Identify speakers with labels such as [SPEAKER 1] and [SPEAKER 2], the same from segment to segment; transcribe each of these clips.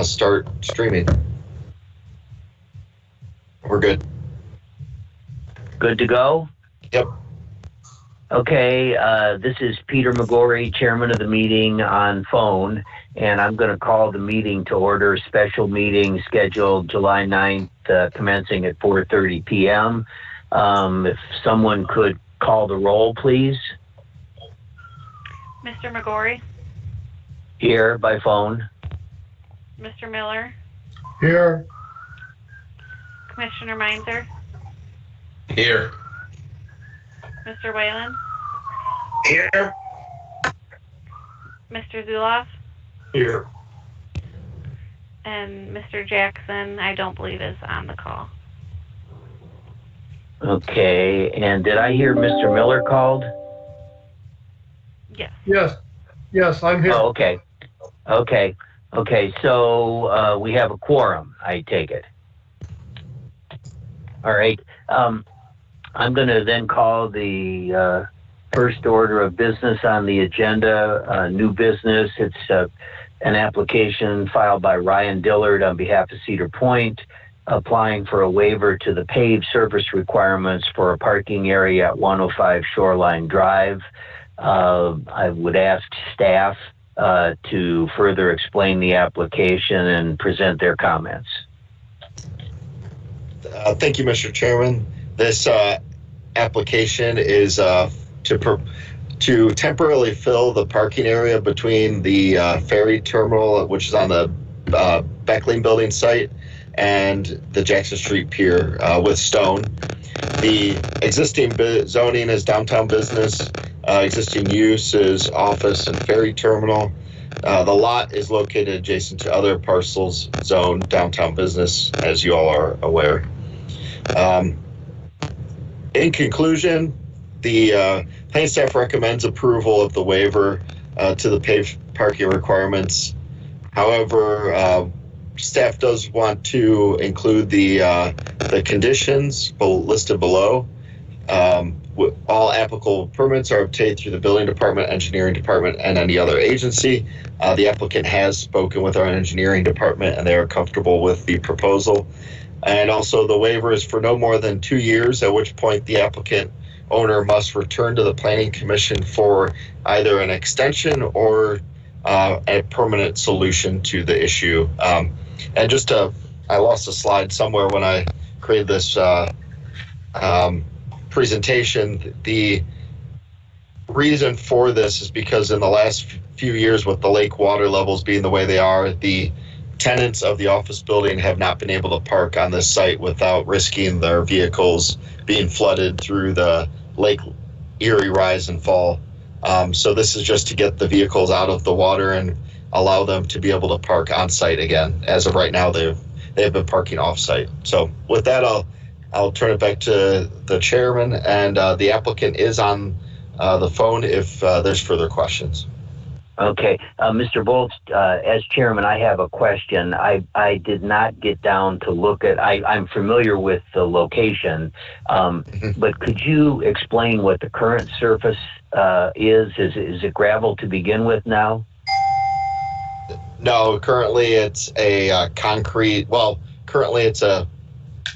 [SPEAKER 1] Start streaming. We're good.
[SPEAKER 2] Good to go?
[SPEAKER 1] Yep.
[SPEAKER 2] Okay, this is Peter McGorry, chairman of the meeting on phone, and I'm going to call the meeting to order, special meeting scheduled July 9th, commencing at 4:30 p.m. If someone could call the roll, please.
[SPEAKER 3] Mr. McGorry?
[SPEAKER 2] Here by phone.
[SPEAKER 3] Mr. Miller?
[SPEAKER 4] Here.
[SPEAKER 3] Commissioner Meinzer?
[SPEAKER 1] Here.
[SPEAKER 3] Mr. Whalen?
[SPEAKER 4] Here.
[SPEAKER 3] Mr. Zuloff?
[SPEAKER 4] Here.
[SPEAKER 3] And Mr. Jackson, I don't believe is on the call.
[SPEAKER 2] Okay, and did I hear Mr. Miller called?
[SPEAKER 3] Yes.
[SPEAKER 4] Yes, I'm here.
[SPEAKER 2] Oh, okay, so we have a quorum, I take it. All right, I'm going to then call the first order of business on the agenda, new business. It's an application filed by Ryan Dillard on behalf of Cedar Point, applying for a waiver to the paved surface requirements for a parking area at 105 Shoreline Drive. I would ask staff to further explain the application and present their comments.
[SPEAKER 1] Thank you, Mr. Chairman. This application is to temporarily fill the parking area between the ferry terminal, which is on the Beckling building site, and the Jackson Street Pier with stone. The existing zoning is downtown business. Existing use is office and ferry terminal. The lot is located adjacent to other parcels zoned downtown business, as you all are aware. In conclusion, the planning staff recommends approval of the waiver to the paved parking requirements. However, staff does want to include the conditions listed below. All applicable permits are obtained through the building department, engineering department, and any other agency. The applicant has spoken with our engineering department, and they are comfortable with the proposal. And also, the waiver is for no more than 2 years, at which point the applicant owner must return to the Planning Commission for either an extension or a permanent solution to the issue. And just I lost a slide somewhere when I created this presentation. The reason for this is because in the last few years, with the lake water levels being the way they are, the tenants of the office building have not been able to park on this site without risking their vehicles being flooded through the Lake Erie rise and fall. So this is just to get the vehicles out of the water and allow them to be able to park on site again. As of right now, they've been parking off site. So with that, I'll turn it back to the chairman, and the applicant is on the phone if there's further questions.
[SPEAKER 2] Okay, Mr. Bolts, as chairman, I have a question. I did not get down to look at, I'm familiar with the location, but could you explain what the current surface is? Is it gravel to begin with now?
[SPEAKER 1] No, currently it's a concrete, currently it's a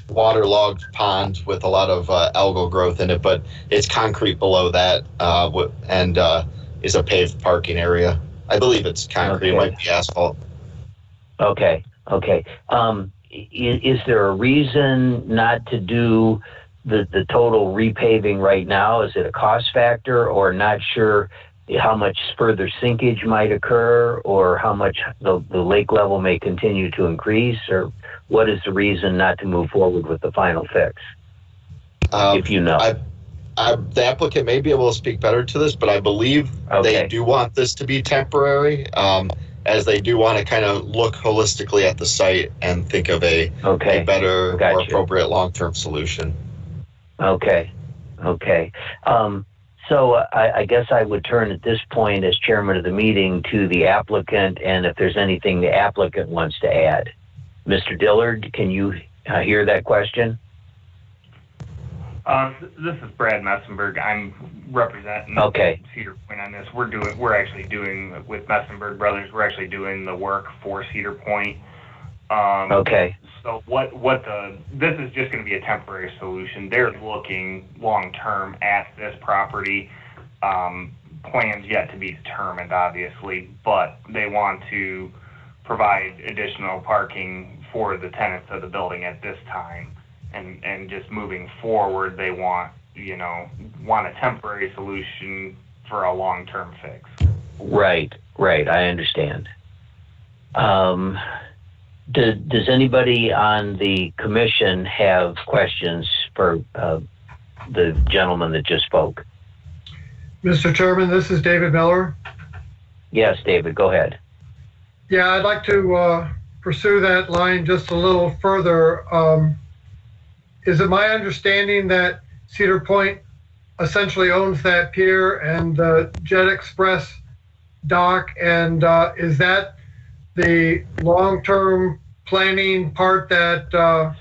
[SPEAKER 1] waterlogged pond with a lot of algal growth in it, but it's concrete below that and is a paved parking area. I believe it's concrete. Okay. It might be asphalt.
[SPEAKER 2] Okay. Is there a reason not to do the total repaving right now? Is it a cost factor, or not sure how much further sinkage might occur, or how much the lake level may continue to increase, or what is the reason not to move forward with the final fix? If you know.
[SPEAKER 1] The applicant may be able to speak better to this, but I believe they do want this to be temporary, as they do want to kind of look holistically at the site and think of a better, more appropriate long-term solution.
[SPEAKER 2] Okay. So I guess I would turn at this point as chairman of the meeting to the applicant, and if there's anything the applicant wants to add. Mr. Dillard, can you hear that question?
[SPEAKER 5] This is Brad Messenberg. I'm representing Cedar Point on this. We're actually doing with Messenberg Brothers. We're actually doing the work for Cedar Point. So this is just going to be a temporary solution. They're looking long term at this property. Plans yet to be determined, obviously, but they want to provide additional parking for the tenants of the building at this time. And just moving forward, they want a temporary solution for a long-term fix.
[SPEAKER 2] Right. I understand. Does anybody on the commission have questions for the gentleman that just spoke?
[SPEAKER 4] Mr. Chairman, this is David Miller.
[SPEAKER 2] Yes, David, go ahead.
[SPEAKER 4] Yeah, I'd like to pursue that line just a little further. Is it my understanding that Cedar Point essentially owns that pier and the Jet Express dock? And is that the long-term planning part that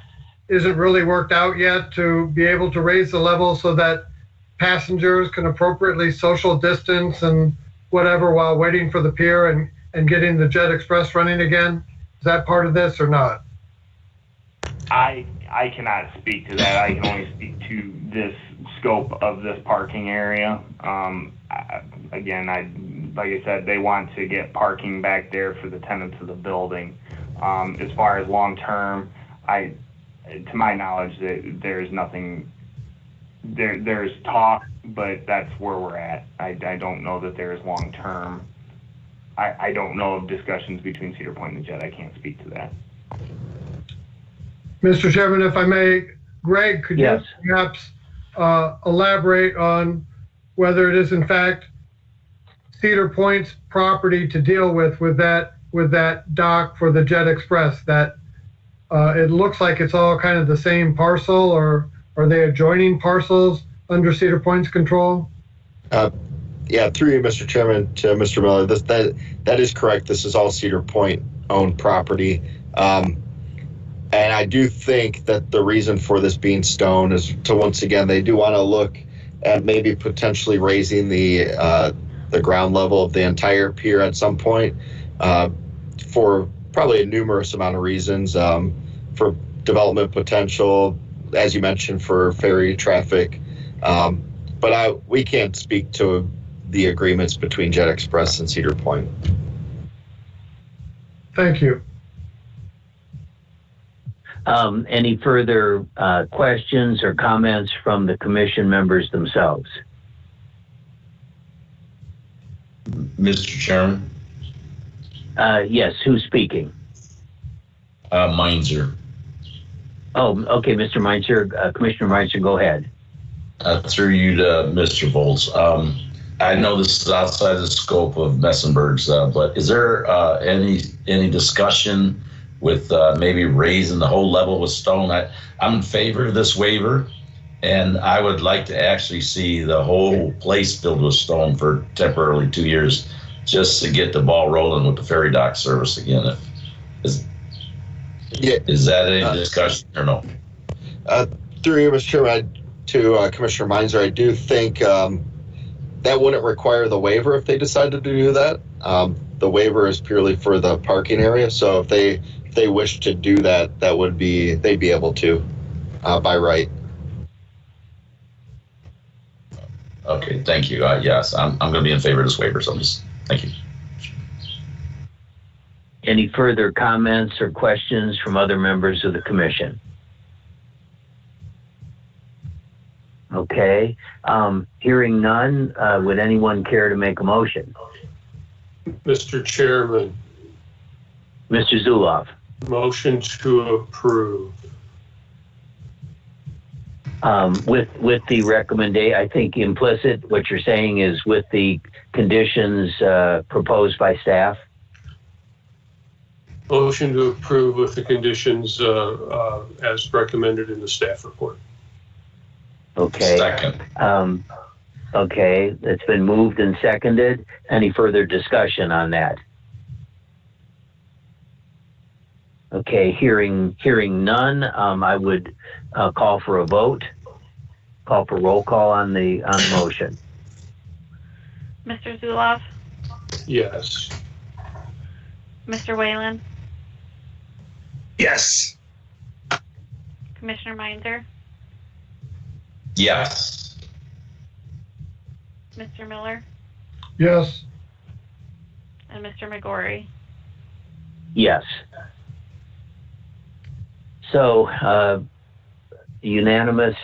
[SPEAKER 4] isn't really worked out yet to be able to raise the level so that passengers can appropriately social distance and whatever while waiting for the pier and getting the Jet Express running again? Is that part of this or not?
[SPEAKER 5] I cannot speak to that. I can only speak to this scope of this parking area. Again, like I said, they want to get parking back there for the tenants of the building. As far as long term, to my knowledge, there's nothing. There's talk, but that's where we're at. I don't know that there is long term. I don't know of discussions between Cedar Point and the Jet. I can't speak to that.
[SPEAKER 4] Mr. Chairman, if I may, Greg, could you perhaps elaborate on whether it is in fact Cedar Point's property to deal with that dock for the Jet Express? That it looks like it's all kind of the same parcel, or are they adjoining parcels under Cedar Point's control?
[SPEAKER 1] Yeah, through you, Mr. Chairman, to Mr. Miller, that is correct. This is all Cedar Point owned property. And I do think that the reason for this being stone is to, once again, they do want to look at maybe potentially raising the ground level of the entire pier at some point for probably a numerous amount of reasons, for development potential, as you mentioned, for ferry traffic. But we can't speak to the agreements between Jet Express and Cedar Point.
[SPEAKER 4] Thank you.
[SPEAKER 2] Any further questions or comments from the commission members themselves?
[SPEAKER 6] Mr. Chairman?
[SPEAKER 2] Yes, who's speaking?
[SPEAKER 6] Meinzer.
[SPEAKER 2] Oh, okay, Mr. Meinzer, Commissioner Meinzer, go ahead.
[SPEAKER 6] Through you to Mr. Volz. I know this is outside the scope of Messenberg's, but is there any discussion with maybe raising the whole level with stone? I'm in favor of this waiver, and I would like to actually see the whole place filled with stone for temporarily 2 years, just to get the ball rolling with the ferry dock service again. Is that any discussion or no?
[SPEAKER 1] Through you, Mr. Chairman, to Commissioner Meinzer, I do think that wouldn't require the waiver if they decided to do that. The waiver is purely for the parking area, so if they wish to do that, they'd be able to by right.
[SPEAKER 6] Okay, thank you. Yes, I'm going to be in favor of this waiver, so thank you.
[SPEAKER 2] Any further comments or questions from other members of the commission? Okay, hearing none, would anyone care to make a motion?
[SPEAKER 7] Mr. Chairman.
[SPEAKER 2] Mr. Zuloff.
[SPEAKER 7] Motion to approve.
[SPEAKER 2] With the recommendation, I think implicit, what you're saying is with the conditions proposed by staff?
[SPEAKER 7] Motion to approve with the conditions as recommended in the staff report.
[SPEAKER 2] Okay.
[SPEAKER 6] Second.
[SPEAKER 2] Okay, it's been moved and seconded. Any further discussion on that? Okay, hearing none, I would call for a vote. call for roll call on the motion.
[SPEAKER 3] Mr. Zuloff,
[SPEAKER 7] Yes.
[SPEAKER 3] Mr. Whalen,
[SPEAKER 8] Yes.
[SPEAKER 3] Commissioner Meinzer,
[SPEAKER 6] Yes.
[SPEAKER 3] Mr. Miller,
[SPEAKER 4] Yes.
[SPEAKER 3] and Mr. McGorry.
[SPEAKER 2] Yes. So unanimous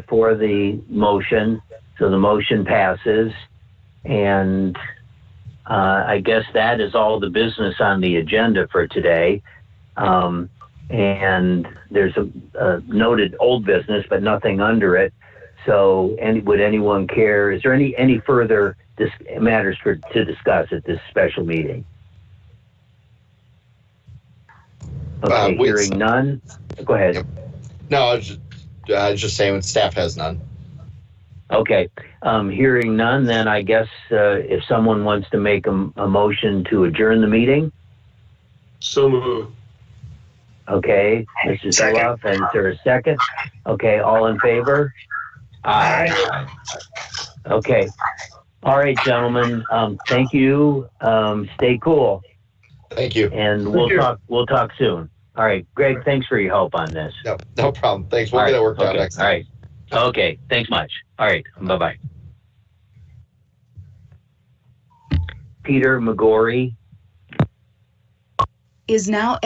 [SPEAKER 2] for the motion. So the motion passes. And I guess that is all the business on the agenda for today. And there's a noted old business, but nothing under it. So would anyone care? Is there any further matters to discuss at this special meeting? Okay, hearing none. Go ahead.
[SPEAKER 1] Yep. No, I was just saying staff has none.
[SPEAKER 2] Okay, hearing none, then I guess if someone wants to make a motion to adjourn the meeting.
[SPEAKER 7] So moved.
[SPEAKER 2] Okay, Mr. Zuloff, and is there a second? Okay, all in favor?
[SPEAKER 8] Aye.
[SPEAKER 2] Okay. All right, gentlemen. Thank you. Stay cool,
[SPEAKER 1] Thank you.
[SPEAKER 2] and
[SPEAKER 4] Thank you.
[SPEAKER 2] we'll talk soon. All right, Greg. Thanks for your help on this.
[SPEAKER 1] No problem. Thanks. We'll get it worked out
[SPEAKER 2] Okay,
[SPEAKER 1] next
[SPEAKER 2] all
[SPEAKER 1] time.
[SPEAKER 2] right. Okay. Thanks much. All right. Bye-bye. Peter McGorry
[SPEAKER 9] is now